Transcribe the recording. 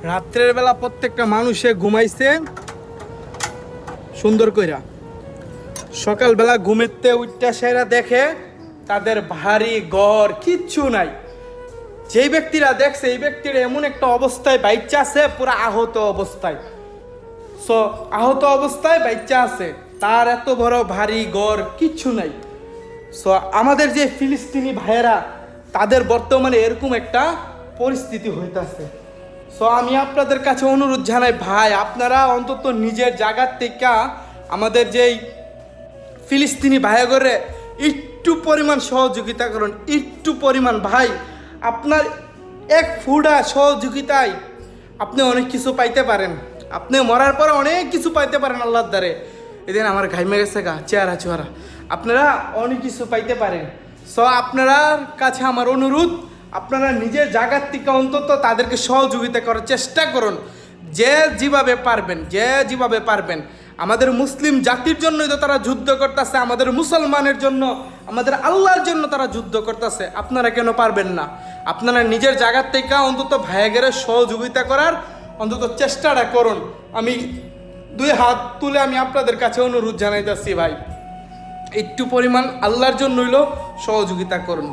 রাত্রের বেলা প্রত্যেকটা মানুষে ঘুমাইছে সুন্দর কইরা, সকালবেলা ঘুমেতে উঠটা সেরা দেখে তাদের ভারী ঘর কিচ্ছু নাই। যেই ব্যক্তিরা দেখছে এই ব্যক্তির এমন একটা অবস্থায় বাচ্চা আছে, পুরো আহত অবস্থায়। আহত অবস্থায় বাচ্চা আছে, তার এত বড় ভারী ঘর কিচ্ছু নাই। আমাদের যে ফিলিস্তিনি ভাইয়েরা, তাদের বর্তমানে এরকম একটা পরিস্থিতি হইতাছে। আমি আপনাদের কাছে অনুরোধ জানাই, ভাই আপনারা অন্তত নিজের জায়গার থেকে আমাদের যেই ফিলিস্তিনি ভাইগরে একটু পরিমাণ সহযোগিতা করুন, একটু পরিমাণ। ভাই আপনার এক ফুটা সহযোগিতায় আপনি অনেক কিছু পাইতে পারেন, আপনি মরার পরে অনেক কিছু পাইতে পারেন আল্লাহর দ্বারে। এদিন আমার ঘাইমে গেছে গা চেহারা চেহারা, আপনারা অনেক কিছু পাইতে পারেন। আপনারা কাছে আমার অনুরোধ, আপনারা নিজের জায়গার থেকে অন্তত তাদেরকে সহযোগিতা করার চেষ্টা করুন, যে যেভাবে পারবেন। আমাদের মুসলিম জাতির জন্যই তো তারা যুদ্ধ করতেছে, আমাদের মুসলমানের জন্য, আমাদের আল্লাহর জন্য তারা যুদ্ধ করতেছে। আপনারা কেন পারবেন না? আপনারা নিজের জায়গার থেকে অন্তত ভাইয়েরা সহযোগিতা করার অন্তত চেষ্টাটা করুন। আমি দুই হাত তুলে আমি আপনাদের কাছে অনুরোধ জানাইতেছি, ভাই একটু পরিমাণ আল্লাহর জন্য হইলেও সহযোগিতা করুন।